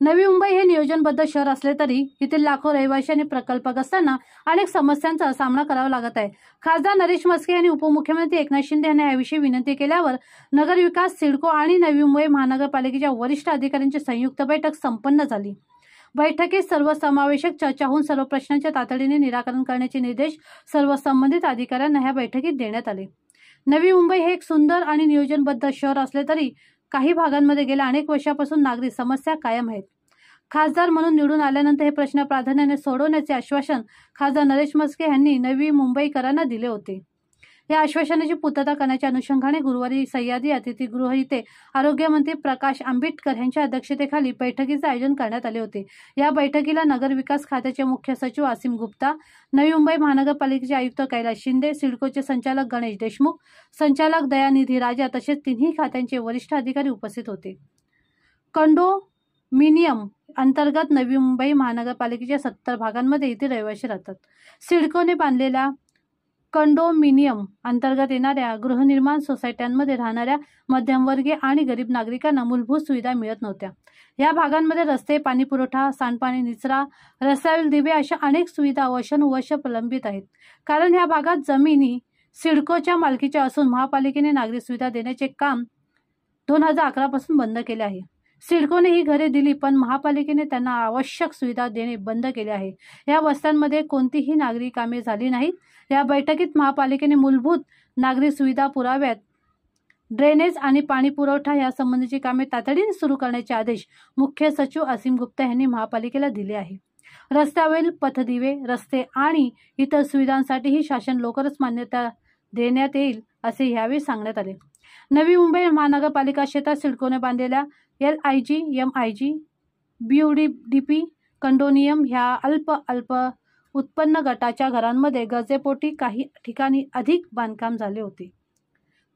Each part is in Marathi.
नवी मुंबई हे नियोजनबद्ध शहर असले तरी येथील लाखो रहिवासी आणि प्रकल्पग्रस्तांना अनेक समस्यांचा सामना करावा लागत आहे। खासदार नरेश म्हस्के यांनी उपमुख्यमंत्री एकनाथ शिंदे यांना याविषयी विनंती केल्यावर नगर विकास, सिडको आणि नवी मुंबई महानगरपालिकेच्या वरिष्ठ अधिकाऱ्यांची संयुक्त बैठक संपन्न झाली। बैठकीत सर्वसमावेशक चर्चा होऊन सर्व प्रश्नांचे तातडीने निराकरण करण्याचे निर्देश सर्व संबंधित अधिकाऱ्यांना ह्या बैठकीत देण्यात आले। नवी मुंबई हे एक सुंदर आणि नियोजनबद्ध शहर असले तरी काही भागांमध्ये गेल्या अनेक वर्षापासून नागरी समस्या कायम आहेत। खासदार म्हणून निवडून आल्यानंतर हे प्रश्न प्राधान्याने सोडवण्याचे आश्वासन खासदार नरेश म्हस्के यांनी नवी मुंबईकरांना दिले होते। या आश्वासनाची पूर्तता करण्याच्या अनुषंगाने गुरुवारी सह्याद्री अतिथीगृह येथे आरोग्यमंत्री प्रकाश आंबेडकर यांच्या अध्यक्षतेखाली बैठकीचे आयोजन करण्यात आले होते। या बैठकीला नगर विकास खात्याचे मुख्य सचिव आसिम गुप्ता, नवी मुंबई महानगरपालिकेचे आयुक्त कैलास शिंदे, सिडकोचे संचालक गणेश देशमुख, संचालक दयानिधी राजा तसेच तिन्ही खात्यांचे वरिष्ठ अधिकारी उपस्थित होते। कंडोमिनियम अंतर्गत नवी मुंबई महानगरपालिकेच्या 70 भागांमध्ये येथे रहिवासी राहतात। सिडकोने बांधलेल्या कंडोमिनियम अंतर्गत येणाऱ्या गृहनिर्माण सोसायट्यांमध्ये राहणाऱ्या मध्यमवर्गीय आणि गरीब नागरिकांना मूलभूत सुविधा मिळत नव्हत्या। या भागांमध्ये रस्ते, पाणी पुरवठा, सांडपाणी निचरा, रस्त्यावरील दिवे अशा अनेक सुविधा वर्षानुवर्ष प्रलंबित आहेत। कारण या भागात जमिनी सिडकोच्या मालकीच्या असून महापालिकेने नागरी सुविधा देण्याचे काम 2011 पासून बंद केले आहे। सिडकोने ही घरे दिली पण महापालिकेने त्यांना आवश्यक सुविधा देणे बंद केले आहे। या वस्त्यांमध्ये कोणतीही नागरी कामे झाली नाहीत। या बैठकीत महापालिकेने मूलभूत नागरी सुविधा पुराव्यात, ड्रेनेज आणि पाणी पुरवठा यासंबंधीची कामे तातडीने सुरू करण्याचे आदेश मुख्य सचिव आसिम गुप्ता यांनी महापालिकेला दिले आहे। रस्त्यावरील पथदिवे, रस्ते आणि इतर सुविधांसाठीही शासन लवकरच मान्यता देण्यात येईल असे यावेळी सांगण्यात आले। नवी मुंबई महानगरपालिका क्षेत्रात सिडकोने बांधलेल्या LIG, MIG, BUDP, कंडोनियम ह्या अल्प उत्पन्न गटाच्या घरांमध्ये गरजेपोटी काही ठिकाणी अधिक बांधकाम झाले होते।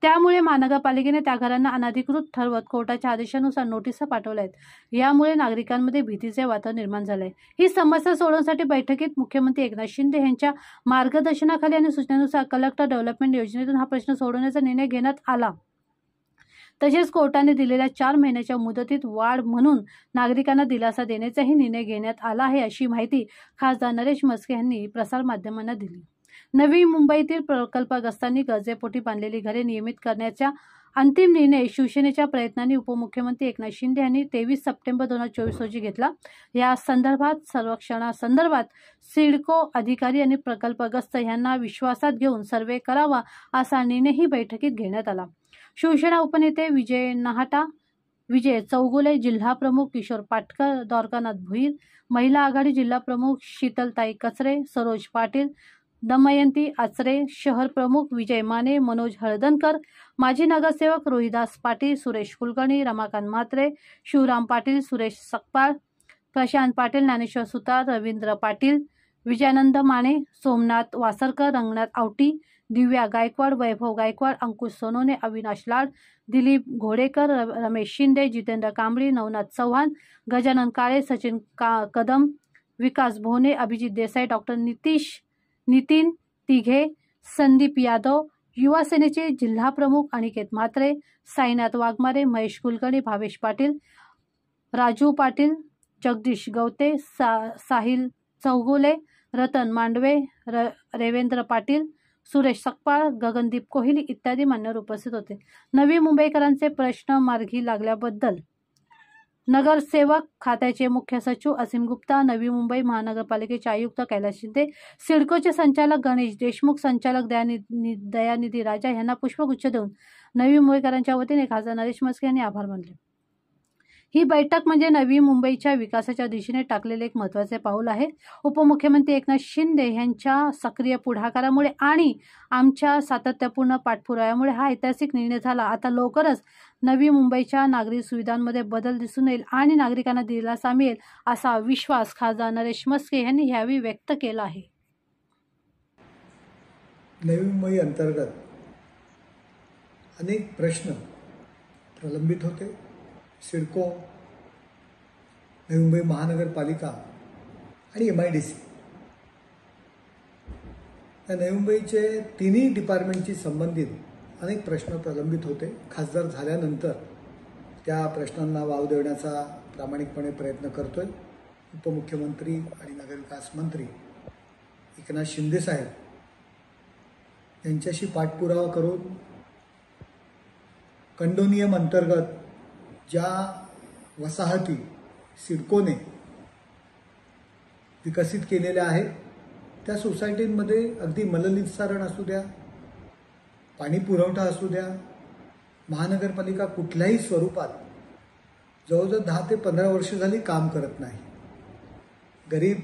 त्यामुळे महानगरपालिकेने त्या घरांना अनधिकृत ठरवत कोर्टाच्या आदेशानुसार नोटीसा पाठवल्या आहेत। यामुळे नागरिकांमध्ये भीतीचे वातावरण निर्माण झाले आहे। ही समस्या सोडवण्यासाठी बैठकीत मुख्यमंत्री एकनाथ शिंदे यांच्या मार्गदर्शनाखाली आणि सूचनेनुसार कलेक्टर डेव्हलपमेंट योजनेतून हा प्रश्न सोडवण्याचा निर्णय घेण्यात आला। तसेच कोर्टाने दिलेल्या 4 महिन्याच्या मुदतीत वाढ म्हणून नागरिकांना दिलासा देण्याचाही निर्णय घेण्यात आला आहे, अशी माहिती खासदार नरेश म्हस्के यांनी प्रसारमाध्यमांना दिली। नवी मुंबईतील प्रकल्पग्रस्तांनी गरजेपोटी बांधलेली घरे नियमित करण्याचा अंतिम निर्णय शिवसेनेच्या प्रयत्नांनी उपमुख्यमंत्री एकनाथ शिंदे यांनी 23 सप्टेंबर 2024 रोजी घेतला। या संदर्भात सर्वेक्षणासंदर्भात सिडको अधिकारी आणि प्रकल्पग्रस्त यांना विश्वासात घेऊन सर्वे करावा असा निर्णयही बैठकीत घेण्यात आला। शिवसेना उपनेते विजय नाहटा, विजय चौगुले, जिल्हा प्रमुख किशोर पाटकर, द्वारकानाथ भुईर, महिला आघाडी जिल्हा प्रमुख शीतलताई कचरे, सरोज पाटील, दमयंती आचरे, शहर प्रमुख विजय माने, मनोज हळदणकर, माजी नगरसेवक रोहिदास पाटील, सुरेश कुलकर्णी, रमाकांत म्हात्रे, शिवराम पाटील, सुरेश सकपाळ, प्रशांत पाटील, ज्ञानेश्वर सुतार, रवींद्र पाटील, विजयानंद माने, सोमनाथ वासरकर, रंगनाथ आवटी, दिव्या गायकवाड, वैभव गायकवाड, अंकुश सोनोने, अविनाश लाड, दिलीप घोडेकर, रमेश शिंदे, जितेंद्र कांबळी, नवनाथ चव्हाण, गजानन काळे, सचिन कदम, विकास भोने, अभिजित देसाई, डॉक्टर नितीन तिघे, संदीप यादव, युवा सेनेचे जिल्हा प्रमुख अनिकेत म्हात्रे, साईनाथ वाघमारे, महेश कुलकर्णी, भावेश पाटील, राजू पाटील, जगदीश गवते, साहिल चौगुले, रतन मांडवे, रेवेंद्र पाटील, सुरेश सकपाळ, गगनदीप कोहली इत्यादी मान्यवर उपस्थित होते। नवी मुंबईकरांचे प्रश्न मार्गी लागल्याबद्दल नगरसेवक खात्याचे मुख्य सचिव आसिम गुप्ता, नवी मुंबई महानगरपालिकेचे आयुक्त कैलास शिंदे, सिडकोचे संचालक गणेश देशमुख, संचालक दयानिधी राजा यांना पुष्पगुच्छ देऊन नवी मुंबईकरांच्या वतीने खासदार नरेश म्हस्के यांनी आभार मानले। ही बैठक म्हणजे नवी मुंबईच्या विकासाच्या दिशेने टाकलेले एक महत्त्वाचे पाऊल आहे। उपमुख्यमंत्री एकनाथ शिंदे यांच्या सक्रिय पुढाकारामुळे आणि आमच्या सातत्यपूर्ण पाठपुराव्यामुळे हा ऐतिहासिक निर्णय झाला। आता लवकरच नवी मुंबईच्या नागरी सुविधांमध्ये बदल दिसून येईल आणि नागरिकांना दिलासा मिळेल असा विश्वास खासदार नरेश म्हस्के यांनी यावेळी व्यक्त केला आहे। नवी मुंबई अंतर्गत अनेक प्रश्न प्रलंबित होते। सिडको, नवी मुंबई महानगरपालिका आणि MIDC या नवी मुंबईचे तिन्ही डिपार्टमेंटशी संबंधित प्रश्न प्रलंबित होते। खासदार झाल्यानंतर त्या प्रश्नांना वाव देण्याचा प्रामाणिकपणे प्रयत्न करतोय. उपमुख्यमंत्री आणि नगरविकास मंत्री एकनाथ शिंदे साहेब यांच्याशी पाठपुरावा करून कंडोनियम अंतर्गत ज्या वसाहती सिडकोने विकसित केलेल्या आहेत त्या सोसायटींमध्ये अगदी मलनिस्सारण असू द्या, पाणी पुरवठा असू द्या, महानगरपालिका कुठल्याही स्वरूपात जवळजवळ 10 ते 15 वर्ष झाली काम करत नाही. गरीब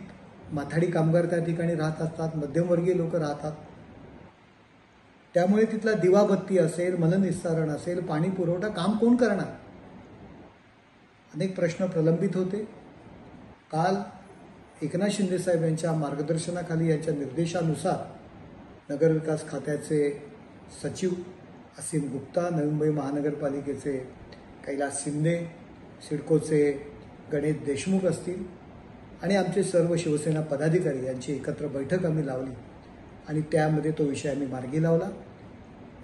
माथाडी कामगार त्या ठिकाणी राहत असतात, मध्यमवर्गीय लोक राहतात. त्यामुळे तिथला दिवाबत्ती असेल, मलनिस्सारण असेल, पाणी पुरवठा काम कोण करणार? अनेक प्रश्न प्रलंबित होते. काल एकनाथ शिंदे साहेब यांच्या मार्गदर्शनाखाली, यांच्या निर्देशानुसार नगरविकास खात्याचे सचिव असीम गुप्ता, नवी मुंबई महानगरपालिकेचे कैलास शिंदे, सिडकोचे गणेश देशमुख असतील आणि आमचे सर्व शिवसेना पदाधिकारी यांची एकत्र बैठक आम्ही लावली आणि त्यामध्ये तो विषय आम्ही मार्गी लावला.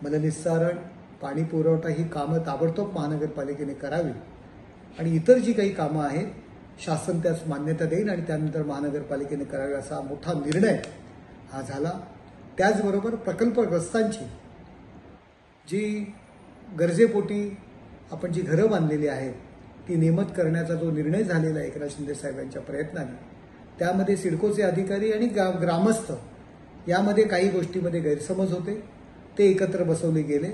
मलनिस्सारण, पाणी पुरवठा ही कामं ताबडतोब महानगरपालिकेने करावी आणि इतर जी काही कामं आहेत शासन त्यास मान्यता देईल आणि त्यानंतर महानगरपालिकेने करावी असा मोठा निर्णय हा झाला. त्याचबरोबर प्रकल्पग्रस्तांची जी गरजेपोटी आपण जी घरं बांधलेली आहेत ती नियमित करण्याचा जो निर्णय झालेला आहे एकनाथ शिंदे साहेबांच्या प्रयत्नाने, त्यामध्ये सिडकोचे अधिकारी आणि ग्रामस्थ यामध्ये काही गोष्टीमध्ये गैरसमज होते, ते एकत्र बसवले गेले.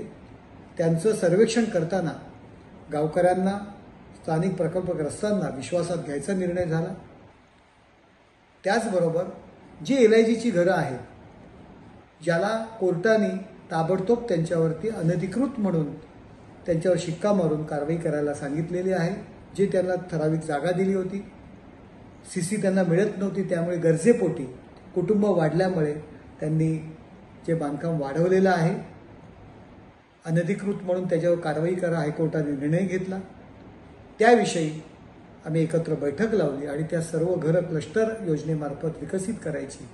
त्यांचं सर्वेक्षण करताना गावकऱ्यांना, स्थानिक प्रकल्पग्रस्तांना विश्वासात घ्यायचा निर्णय झाला. त्याचबरोबर जी LIGची घरं आहेत ज्याला कोर्टाने ताबडतोब त्यांच्यावरती अनधिकृत म्हणून त्यांच्यावर शिक्का मारून कारवाई करायला सांगितलेली आहे. जे त्यांना ठराविक जागा दिली होती, CC त्यांना मिळत नव्हती, त्यामुळे गरजेपोटी कुटुंब वाढल्यामुळे त्यांनी जे बांधकाम वाढवलेलं आहे अनधिकृत म्हणून त्याच्यावर कारवाई करा हायकोर्टाने निर्णय घेतला. त्याविषयी आम्ही एकत्र बैठक लावली आणि त्या सर्व घरं क्लस्टर योजनेमार्फत विकसित करायची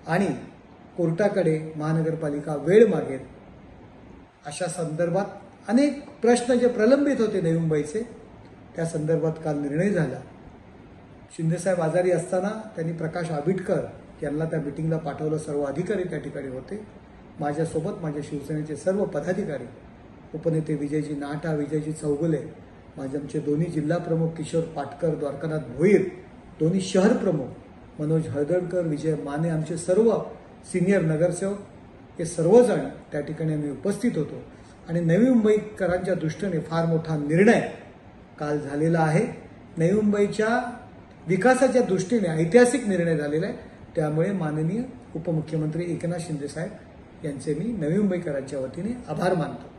आणि कोर्टाकडे महानगरपालिका वेळ मागेल अशा संदर्भात अनेक प्रश्न जे प्रलंबित होते नवी मुंबईचे, त्या संदर्भात काल निर्णय झाला. शिंदेसाहेब आजारी असताना त्यांनी प्रकाश आबिटकर यांना त्या मिटिंगला पाठवलं. सर्व अधिकारी त्या ठिकाणी होते. माझ्यासोबत माझ्या शिवसेनेचे सर्व पदाधिकारी, उपनेते विजयजी नाटा, विजयजी चौगुले, माझे आमचे दोन्ही जिल्हा प्रमुख किशोर पाटकर, द्वारकानाथ भोईर, दोन्ही शहर प्रमुख मनोज हळदणकर, विजय माने, आमचे सर्व सिनियर नगरसेवक हे सर्वजण त्या ठिकाणी आम्ही उपस्थित होतो आणि नवी मुंबईकरांच्या दृष्टीने फार मोठा निर्णय काल झालेला आहे. नवी मुंबईच्या विकासाच्या दृष्टीने ऐतिहासिक निर्णय झालेला आहे. त्यामुळे माननीय उपमुख्यमंत्री एकनाथ शिंदे साहेब यांचे मी नवी मुंबईकरांच्या वतीने आभार मानतो.